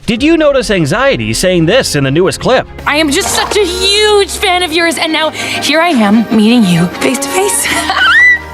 Did you notice Anxiety saying this in the newest clip? I am just such a huge fan of yours, and now here I am meeting you face to face.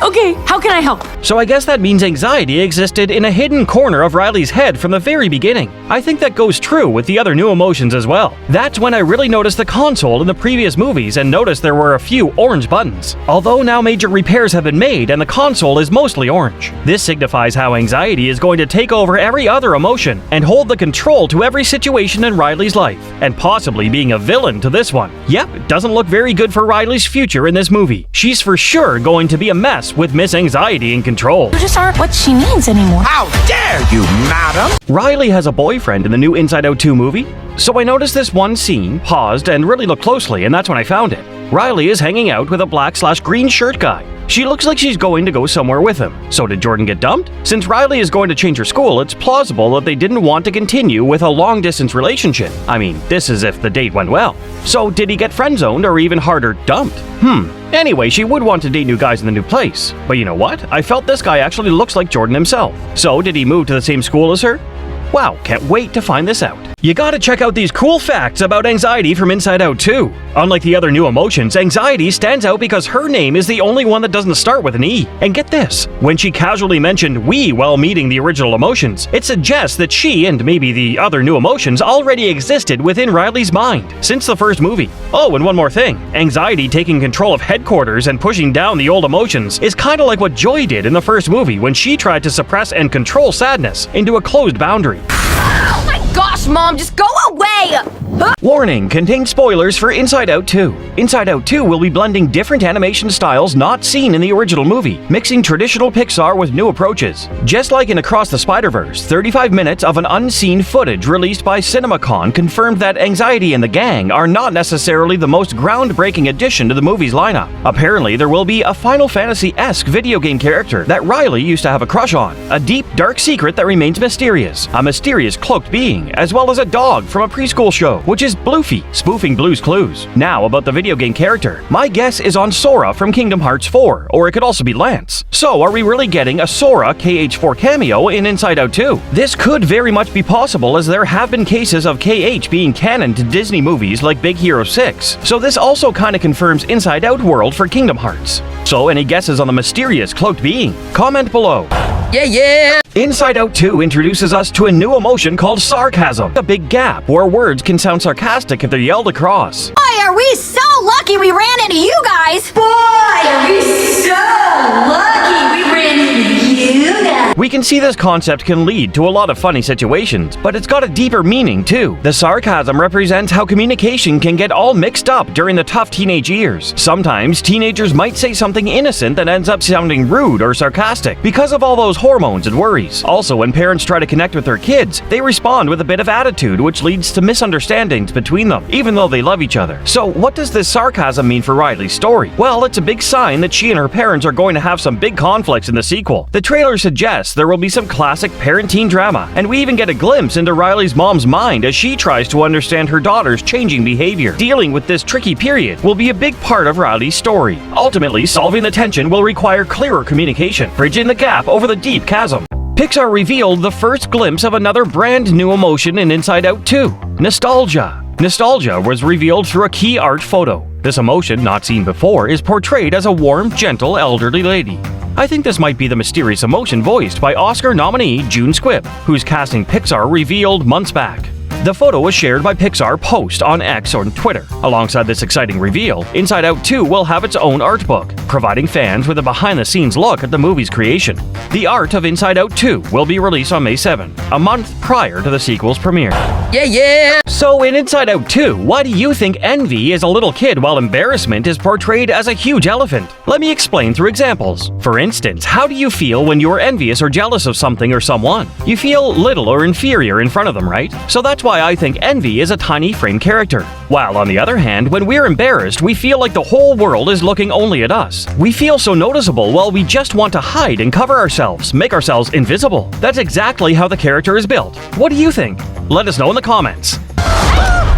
Okay, how can I help? So I guess that means Anxiety existed in a hidden corner of Riley's head from the very beginning. I think that goes true with the other new emotions as well. That's when I really noticed the console in the previous movies and noticed there were a few orange buttons. Although now major repairs have been made and the console is mostly orange. This signifies how Anxiety is going to take over every other emotion and hold the control to every situation in Riley's life, and possibly being a villain to this one. Yep, it doesn't look very good for Riley's future in this movie. She's for sure going to be a mess with Miss Anxiety in control. You just aren't what she needs anymore. How dare you, madam! Riley has a boyfriend in the new Inside Out 2 movie, so I noticed this one scene, paused, and really looked closely, and that's when I found it. Riley is hanging out with a black/green shirt guy. She looks like she's going to go somewhere with him. So did Jordan get dumped? Since Riley is going to change her school, it's plausible that they didn't want to continue with a long-distance relationship. I mean, this is if the date went well. So did he get friend-zoned or even harder, dumped? Anyway, she would want to date new guys in the new place. But you know what? I felt this guy actually looks like Jordan himself. So did he move to the same school as her? Wow, can't wait to find this out. You gotta check out these cool facts about Anxiety from Inside Out 2. Unlike the other new emotions, Anxiety stands out because her name is the only one that doesn't start with an E. And get this, when she casually mentioned we while meeting the original emotions, it suggests that she and maybe the other new emotions already existed within Riley's mind since the first movie. Oh, and one more thing, Anxiety taking control of headquarters and pushing down the old emotions is kinda like what Joy did in the first movie when she tried to suppress and control sadness into a closed boundary. Oh my gosh, Mom, just go away! Warning, contains spoilers for Inside Out 2. Inside Out 2 will be blending different animation styles not seen in the original movie, mixing traditional Pixar with new approaches. Just like in Across the Spider-Verse, 35 minutes of an unseen footage released by CinemaCon confirmed that Anxiety and the gang are not necessarily the most groundbreaking addition to the movie's lineup. Apparently, there will be a Final Fantasy-esque video game character that Riley used to have a crush on, a deep, dark secret that remains mysterious, a mysterious cloaked being, as well as a dog from a preschool show, which is Bluefy, spoofing Blue's Clues. Now about the video game character. My guess is on Sora from Kingdom Hearts 4, or it could also be Lance. So are we really getting a Sora KH4 cameo in Inside Out 2? This could very much be possible, as there have been cases of KH being canon to Disney movies like Big Hero 6. So this also kinda confirms Inside Out world for Kingdom Hearts. So any guesses on the mysterious cloaked being? Comment below. Yeah! Inside Out 2 introduces us to a new emotion called sarcasm, a big gap where words can sound sarcastic if they're yelled across. Boy, are we so lucky we ran into you guys! Boy, are we so lucky we ran into you guys! We can see this concept can lead to a lot of funny situations, but it's got a deeper meaning too. The sarcasm represents how communication can get all mixed up during the tough teenage years. Sometimes teenagers might say something innocent that ends up sounding rude or sarcastic because of all those hormones and worries. Also, when parents try to connect with their kids, they respond with a bit of attitude, which leads to misunderstandings between them, even though they love each other. So what does this sarcasm mean for Riley's story? Well, it's a big sign that she and her parents are going to have some big conflicts in the sequel. The trailer suggests there will be some classic parent-teen drama, and we even get a glimpse into Riley's mom's mind as she tries to understand her daughter's changing behavior. Dealing with this tricky period will be a big part of Riley's story. Ultimately, solving the tension will require clearer communication, bridging the gap over the deep chasm. Pixar revealed the first glimpse of another brand new emotion in Inside Out 2, nostalgia. Nostalgia was revealed through a key art photo. This emotion, not seen before, is portrayed as a warm, gentle, elderly lady. I think this might be the mysterious emotion voiced by Oscar nominee June Squibb, whose casting Pixar revealed months back. The photo was shared by Pixar Post on X or Twitter. Alongside this exciting reveal, Inside Out 2 will have its own art book, providing fans with a behind-the-scenes look at the movie's creation. The art of Inside Out 2 will be released on May 7, a month prior to the sequel's premiere. Yeah! So in Inside Out 2, why do you think envy is a little kid while embarrassment is portrayed as a huge elephant? Let me explain through examples. For instance, how do you feel when you're envious or jealous of something or someone? You feel little or inferior in front of them, right? So that's why I think envy is a tiny frame character. While on the other hand, when we're embarrassed, we feel like the whole world is looking only at us. We feel so noticeable while we just want to hide and cover ourselves, make ourselves invisible. That's exactly how the character is built. What do you think? Let us know in the comments.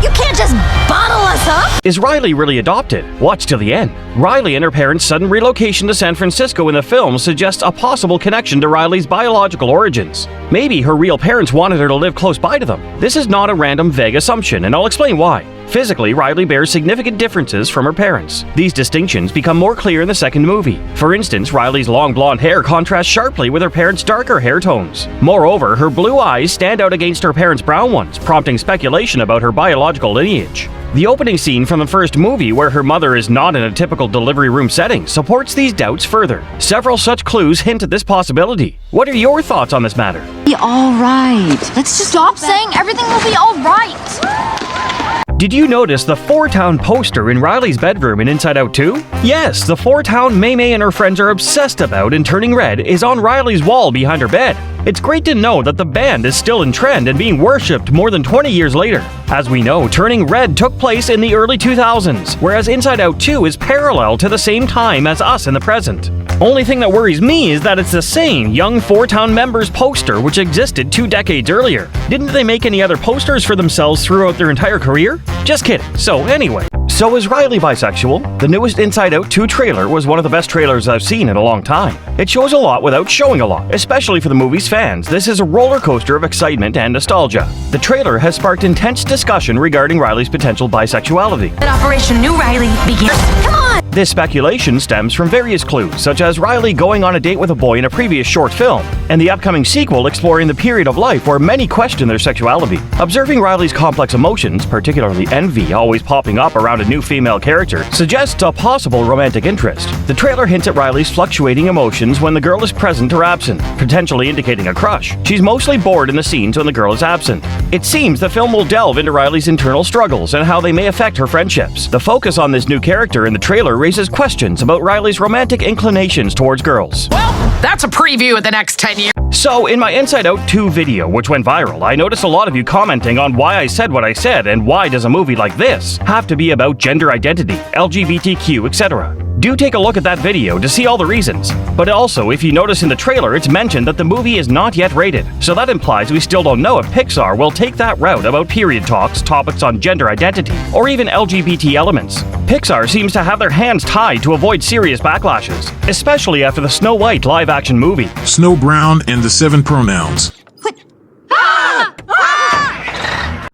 You can't just bottle us huh? Is Riley really adopted? Watch till the end. Riley and her parents' sudden relocation to San Francisco in the film suggests a possible connection to Riley's biological origins. Maybe her real parents wanted her to live close by to them. This is not a random, vague assumption, and I'll explain why. Physically, Riley bears significant differences from her parents. These distinctions become more clear in the second movie. For instance, Riley's long blonde hair contrasts sharply with her parents' darker hair tones. Moreover, her blue eyes stand out against her parents' brown ones, prompting speculation about her biological lineage. The opening scene from the first movie, where her mother is not in a typical delivery room setting, supports these doubts further. Several such clues hint at this possibility. What are your thoughts on this matter? Be all right. Let's just stop saying everything will be all right. Did you notice the Four Town poster in Riley's bedroom in Inside Out 2? Yes, the Four Town May and her friends are obsessed about and turning red is on Riley's wall behind her bed. It's great to know that the band is still in trend and being worshipped more than 20 years later. As we know, Turning Red took place in the early 2000s, whereas Inside Out 2 is parallel to the same time as us in the present. Only thing that worries me is that it's the same young Four Town members poster which existed 2 decades earlier. Didn't they make any other posters for themselves throughout their entire career? Just kidding. So anyway. So is Riley bisexual? The newest Inside Out 2 trailer was one of the best trailers I've seen in a long time. It shows a lot without showing a lot, especially for the movie's fans. This is a roller coaster of excitement and nostalgia. The trailer has sparked intense discussion regarding Riley's potential bisexuality. That Operation New Riley begins. Come on! This speculation stems from various clues, such as Riley going on a date with a boy in a previous short film, and the upcoming sequel exploring the period of life where many question their sexuality. Observing Riley's complex emotions, particularly envy always popping up around a new female character, suggests a possible romantic interest. The trailer hints at Riley's fluctuating emotions when the girl is present or absent, potentially indicating a crush. She's mostly bored in the scenes when the girl is absent. It seems the film will delve into Riley's internal struggles and how they may affect her friendships. The focus on this new character in the trailer raises questions about Riley's romantic inclinations towards girls. Well, that's a preview of the next 10 years. So, in my Inside Out 2 video, which went viral, I noticed a lot of you commenting on why I said what I said and why does a movie like this have to be about gender identity, LGBTQ, etc. Do take a look at that video to see all the reasons. But also, if you notice in the trailer, it's mentioned that the movie is not yet rated, so that implies we still don't know if Pixar will take that route about period talks, topics on gender identity, or even LGBT elements. Pixar seems to have their hands tied to avoid serious backlashes, especially after the Snow White live-action movie. Snow Brown and the 7 pronouns.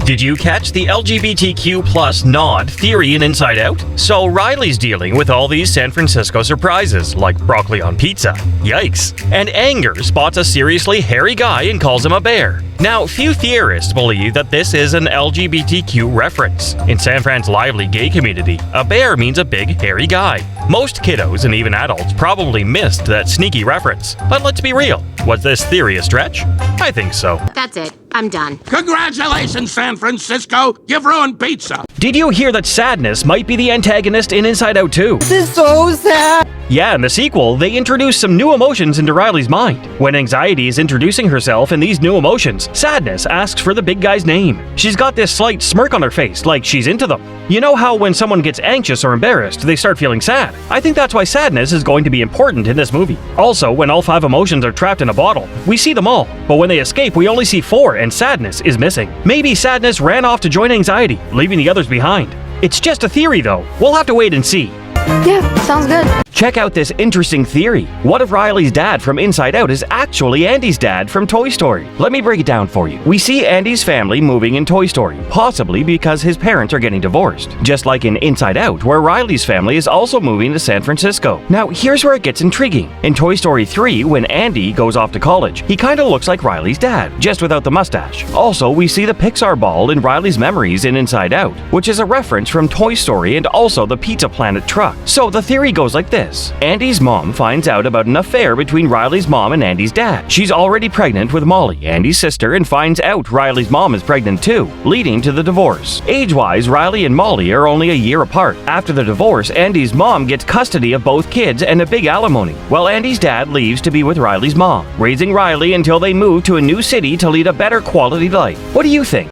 Did you catch the LGBTQ plus nod theory in Inside Out? So Riley's dealing with all these San Francisco surprises, like broccoli on pizza. Yikes. And Anger spots a seriously hairy guy and calls him a bear. Now, few theorists believe that this is an LGBTQ reference. In San Fran's lively gay community, a bear means a big, hairy guy. Most kiddos and even adults probably missed that sneaky reference. But let's be real. Was this theory a stretch? I think so. That's it. I'm done. Congratulations, San Francisco! You've ruined pizza! Did you hear that sadness might be the antagonist in Inside Out 2? This is so sad. Yeah, in the sequel, they introduce some new emotions into Riley's mind. When anxiety is introducing herself in these new emotions, Sadness asks for the big guy's name. She's got this slight smirk on her face, like she's into them. You know how when someone gets anxious or embarrassed, they start feeling sad? I think that's why sadness is going to be important in this movie. Also, when all 5 emotions are trapped in a bottle, we see them all, but when they escape, we only see 4 and sadness is missing. Maybe sadness ran off to join anxiety, leaving the others behind. It's just a theory though. We'll have to wait and see. Yeah, sounds good. Check out this interesting theory. What if Riley's dad from Inside Out is actually Andy's dad from Toy Story? Let me break it down for you. We see Andy's family moving in Toy Story, possibly because his parents are getting divorced. Just like in Inside Out, where Riley's family is also moving to San Francisco. Now, here's where it gets intriguing. In Toy Story 3, when Andy goes off to college, he kinda looks like Riley's dad, just without the mustache. Also, we see the Pixar ball in Riley's memories in Inside Out, which is a reference from Toy Story and also the Pizza Planet truck. So the theory goes like this. Andy's mom finds out about an affair between Riley's mom and Andy's dad. She's already pregnant with Molly, Andy's sister, and finds out Riley's mom is pregnant too, leading to the divorce. Age-wise, Riley and Molly are only a year apart. After the divorce, Andy's mom gets custody of both kids and a big alimony, while Andy's dad leaves to be with Riley's mom, raising Riley until they move to a new city to lead a better quality life. What do you think?